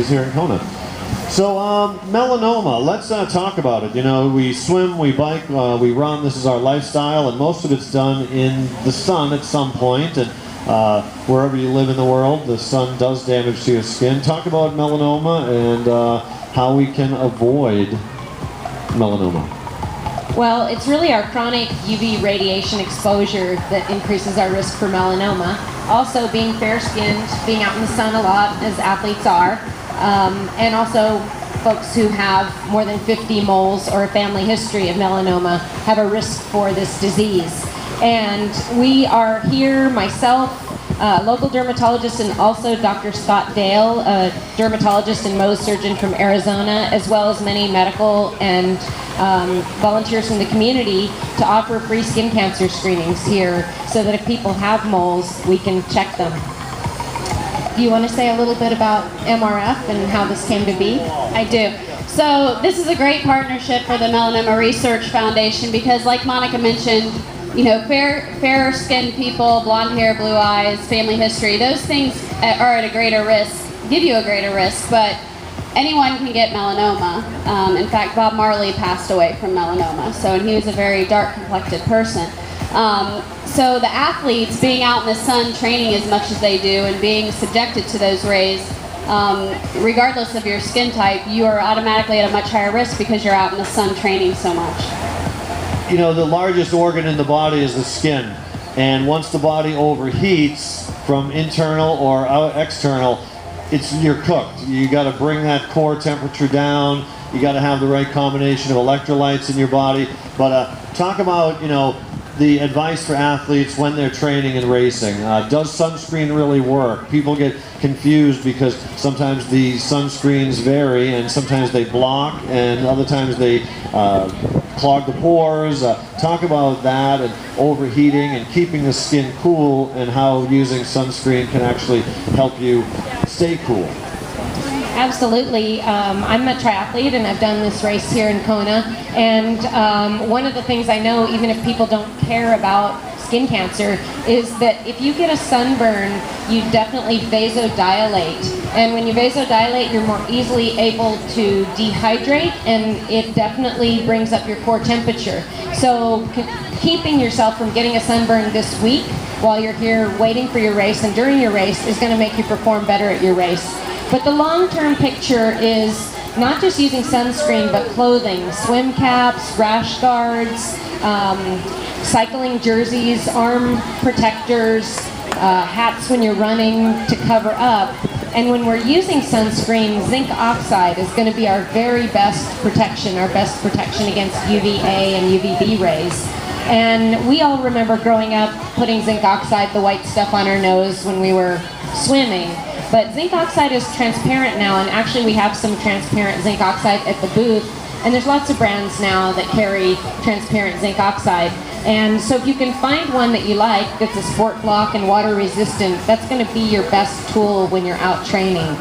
Here in Kona. So melanoma, let's talk about it. You know, we swim, we bike, we run, this is our lifestyle, and most of it's done in the sun at some point, and wherever you live in the world, the sun does damage to your skin. Talk about melanoma and how we can avoid melanoma. Well, it's really our chronic UV radiation exposure that increases our risk for melanoma. Also, being fair-skinned, being out in the sun a lot, as athletes are, and also folks who have more than 50 moles or a family history of melanoma have a risk for this disease. And we are here, myself, local dermatologist, and also Dr. Scott Dale, a dermatologist and Mohs surgeon from Arizona, as well as many medical and volunteers from the community to offer free skin cancer screenings here so that if people have moles, we can check them. Do you want to say a little bit about MRF and how this came to be? I do. So this is a great partnership for the Melanoma Research Foundation because, like Monica mentioned, you know, fair-skinned people, blonde hair, blue eyes, family history, those things are at a greater risk, give you a greater risk, but anyone can get melanoma. In fact, Bob Marley passed away from melanoma, and he was a very dark-complected person. So the athletes being out in the sun training as much as they do and being subjected to those rays, regardless of your skin type, you are automatically at a much higher risk because you're out in the sun training so much. You know, the largest organ in the body is the skin, and once the body overheats from internal or external, you're cooked. You got to bring that core temperature down. You got to have the right combination of electrolytes in your body. But talk about, you know, the advice for athletes when they're training and racing. Does sunscreen really work? People get confused because sometimes the sunscreens vary and sometimes they block and other times they clog the pores. Talk about that and overheating and keeping the skin cool and how using sunscreen can actually help you stay cool. Absolutely. I'm a triathlete and I've done this race here in Kona, and one of the things I know, even if people don't care about skin cancer, is that if you get a sunburn, you definitely vasodilate, and when you vasodilate, you're more easily able to dehydrate, and it definitely brings up your core temperature. So keeping yourself from getting a sunburn this week while you're here waiting for your race and during your race is going to make you perform better at your race. But the long-term picture is not just using sunscreen, but clothing, swim caps, rash guards, cycling jerseys, arm protectors, hats when you're running to cover up. And when we're using sunscreen, zinc oxide is going to be our very best protection against UVA and UVB rays. And we all remember growing up putting zinc oxide, the white stuff, on our nose when we were swimming. But zinc oxide is transparent now, and actually we have some transparent zinc oxide at the booth, and there's lots of brands now that carry transparent zinc oxide. And so if you can find one that you like that's a sport block and water resistant, that's going to be your best tool when you're out training.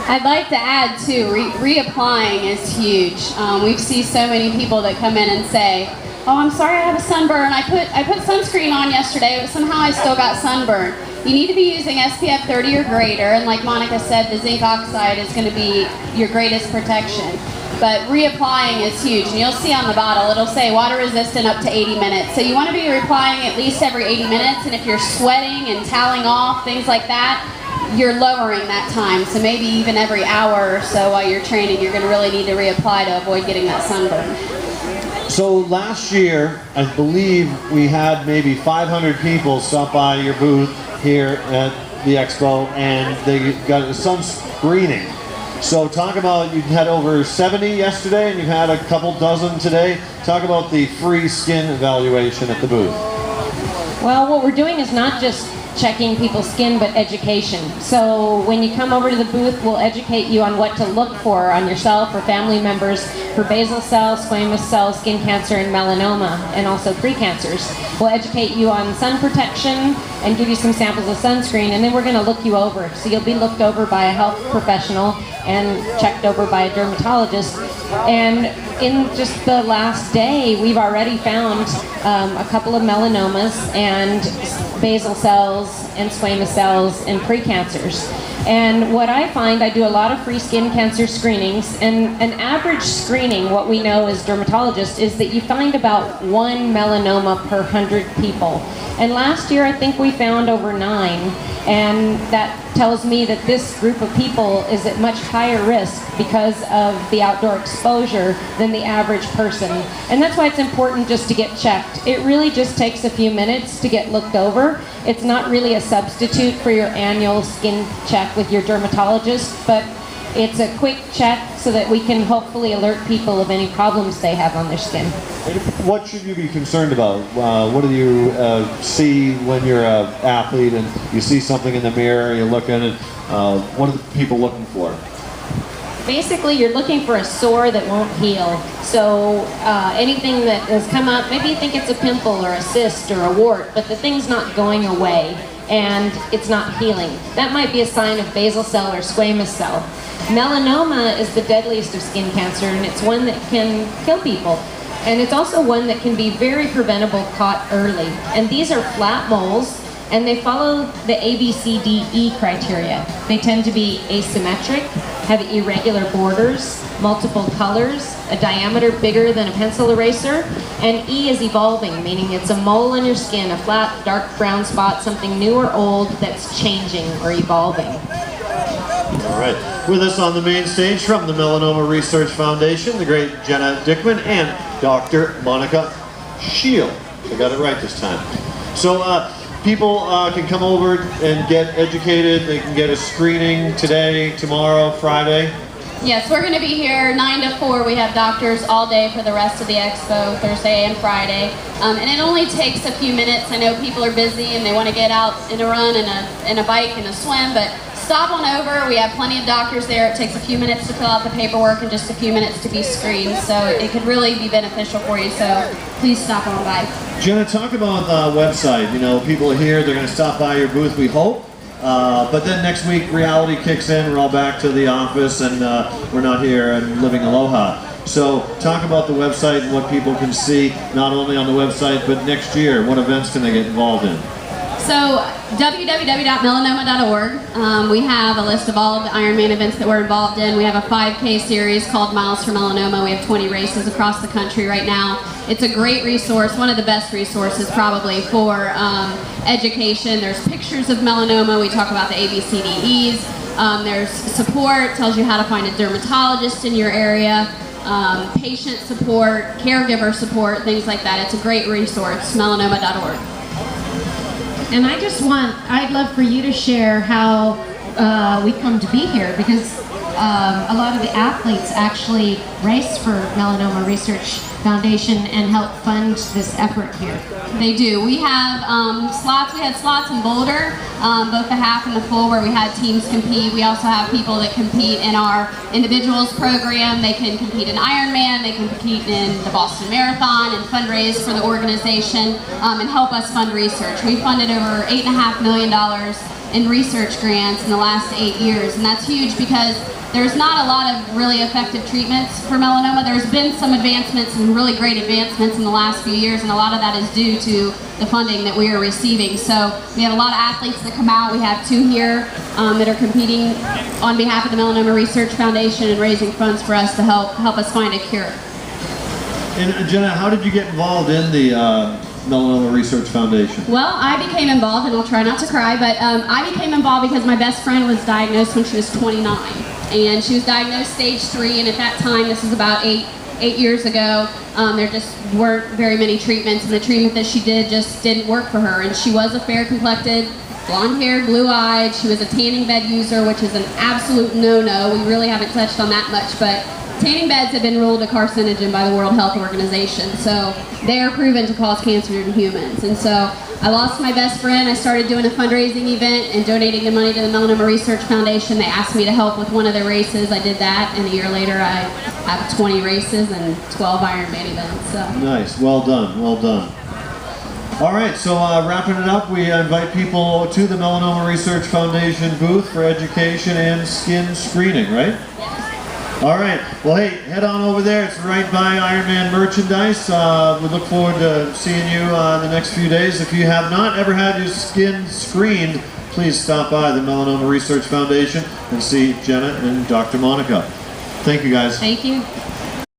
I'd like to add too, reapplying is huge. We see so many people that come in and say, "Oh, I'm sorry, I have a sunburn. I put sunscreen on yesterday, but somehow I still got sunburn." You need to be using SPF 30 or greater, and like Monica said, the zinc oxide is going to be your greatest protection. But reapplying is huge, and you'll see on the bottle, it'll say water resistant up to 80 minutes. So you want to be reapplying at least every 80 minutes, and if you're sweating and toweling off, things like that, you're lowering that time. So maybe even every hour or so while you're training, you're going to really need to reapply to avoid getting that sunburn. So last year, I believe we had maybe 500 people stop by your booth here at the expo, and they got a sun screening. So talk about, you had over 70 yesterday, and you had a couple dozen today. Talk about the free skin evaluation at the booth. Well, what we're doing is not just checking people's skin, but education. So when you come over to the booth, we'll educate you on what to look for on yourself or family members for basal cell, squamous cell, skin cancer, and melanoma, and also precancers. We'll educate you on sun protection and give you some samples of sunscreen, and then we're going to look you over. So you'll be looked over by a health professional and checked over by a dermatologist. And in just the last day, we've already found a couple of melanomas and basal cells and squamous cells and precancers. And what I find, I do a lot of free skin cancer screenings, and an average screening, what we know as dermatologists, is that you find about 1 melanoma per 100 people. And last year I think we found over 9, and that tells me that this group of people is at much higher risk because of the outdoor exposure than the average person. And that's why it's important just to get checked. It really just takes a few minutes to get looked over. It's not really a substitute for your annual skin check with your dermatologist, but it's a quick check so that we can hopefully alert people of any problems they have on their skin. What should you be concerned about? What do you see when you're an athlete and you see something in the mirror, you look at it, what are the people looking for? Basically, you're looking for a sore that won't heal. So anything that has come up, maybe you think it's a pimple or a cyst or a wart, but the thing's not going away and it's not healing. That might be a sign of basal cell or squamous cell. Melanoma is the deadliest of skin cancer, and it's one that can kill people. And it's also one that can be very preventable caught early. And these are flat moles, and they follow the ABCDE criteria. They tend to be asymmetric, have irregular borders, multiple colors, a diameter bigger than a pencil eraser, and E is evolving, meaning it's a mole on your skin, a flat, dark brown spot, something new or old that's changing or evolving. All right. With us on the main stage from the Melanoma Research Foundation, the great Jenna Dickman and Dr. Monica Scheel. I got it right this time. So people can come over and get educated. They can get a screening today, tomorrow, Friday. Yes, we're going to be here 9 to 4. We have doctors all day for the rest of the expo, Thursday and Friday. And it only takes a few minutes. I know people are busy and they want to get out in a run and a bike and a swim, but stop on over. We have plenty of doctors there. It takes a few minutes to fill out the paperwork and just a few minutes to be screened. So it could really be beneficial for you. So please stop on by. Jenna, talk about the website. You know, people are here. They're going to stop by your booth, we hope. But then next week, reality kicks in. We're all back to the office, and we're not here and living aloha. So talk about the website and what people can see, not only on the website, but next year. What events can they get involved in? So www.melanoma.org. We have a list of all of the Ironman events that we're involved in. We have a 5K series called Miles for Melanoma. We have 20 races across the country right now. It's a great resource, one of the best resources probably for education. There's pictures of melanoma. We talk about the ABCDEs. There's support, tells you how to find a dermatologist in your area. Patient support, caregiver support, things like that. It's a great resource, melanoma.org. And I'd love for you to share how we come to be here, because a lot of the athletes actually race for Melanoma Research Foundation and help fund this effort here. They do. We have slots. We had slots in Boulder, both the half and the full, where we had teams compete. We also have people that compete in our individuals program. They can compete in Ironman. They can compete in the Boston Marathon and fundraise for the organization and help us fund research. We funded over $8.5 million in research grants in the last 8 years, and that's huge because there's not a lot of really effective treatments for melanoma. There's been some advancements, some really great advancements in the last few years, and a lot of that is due to the funding that we are receiving. So we have a lot of athletes that come out. We have 2 here that are competing on behalf of the Melanoma Research Foundation and raising funds for us to help us find a cure. And Jenna, how did you get involved in the Melanoma Research Foundation? Well, I became involved, and I'll try not to cry, but I became involved because my best friend was diagnosed when she was 29. And she was diagnosed stage 3, and at that time, this is about eight years ago, there just weren't very many treatments, and the treatment that she did just didn't work for her. And she was a fair-complected, blonde-haired, blue-eyed. She was a tanning bed user, which is an absolute no-no. We really haven't touched on that much, but tanning beds have been ruled a carcinogen by the World Health Organization, so they are proven to cause cancer in humans. And so I lost my best friend. I started doing a fundraising event and donating the money to the Melanoma Research Foundation. They asked me to help with one of their races. I did that, and a year later I have 20 races and 12 Ironman events. So. Nice, well done, well done. All right, so wrapping it up, we invite people to the Melanoma Research Foundation booth for education and skin screening, right? Yes. All right. Well, hey, head on over there. It's right by Ironman merchandise. We look forward to seeing you in the next few days. If you have not ever had your skin screened, please stop by the Melanoma Research Foundation and see Jenna and Dr. Monica. Thank you, guys. Thank you.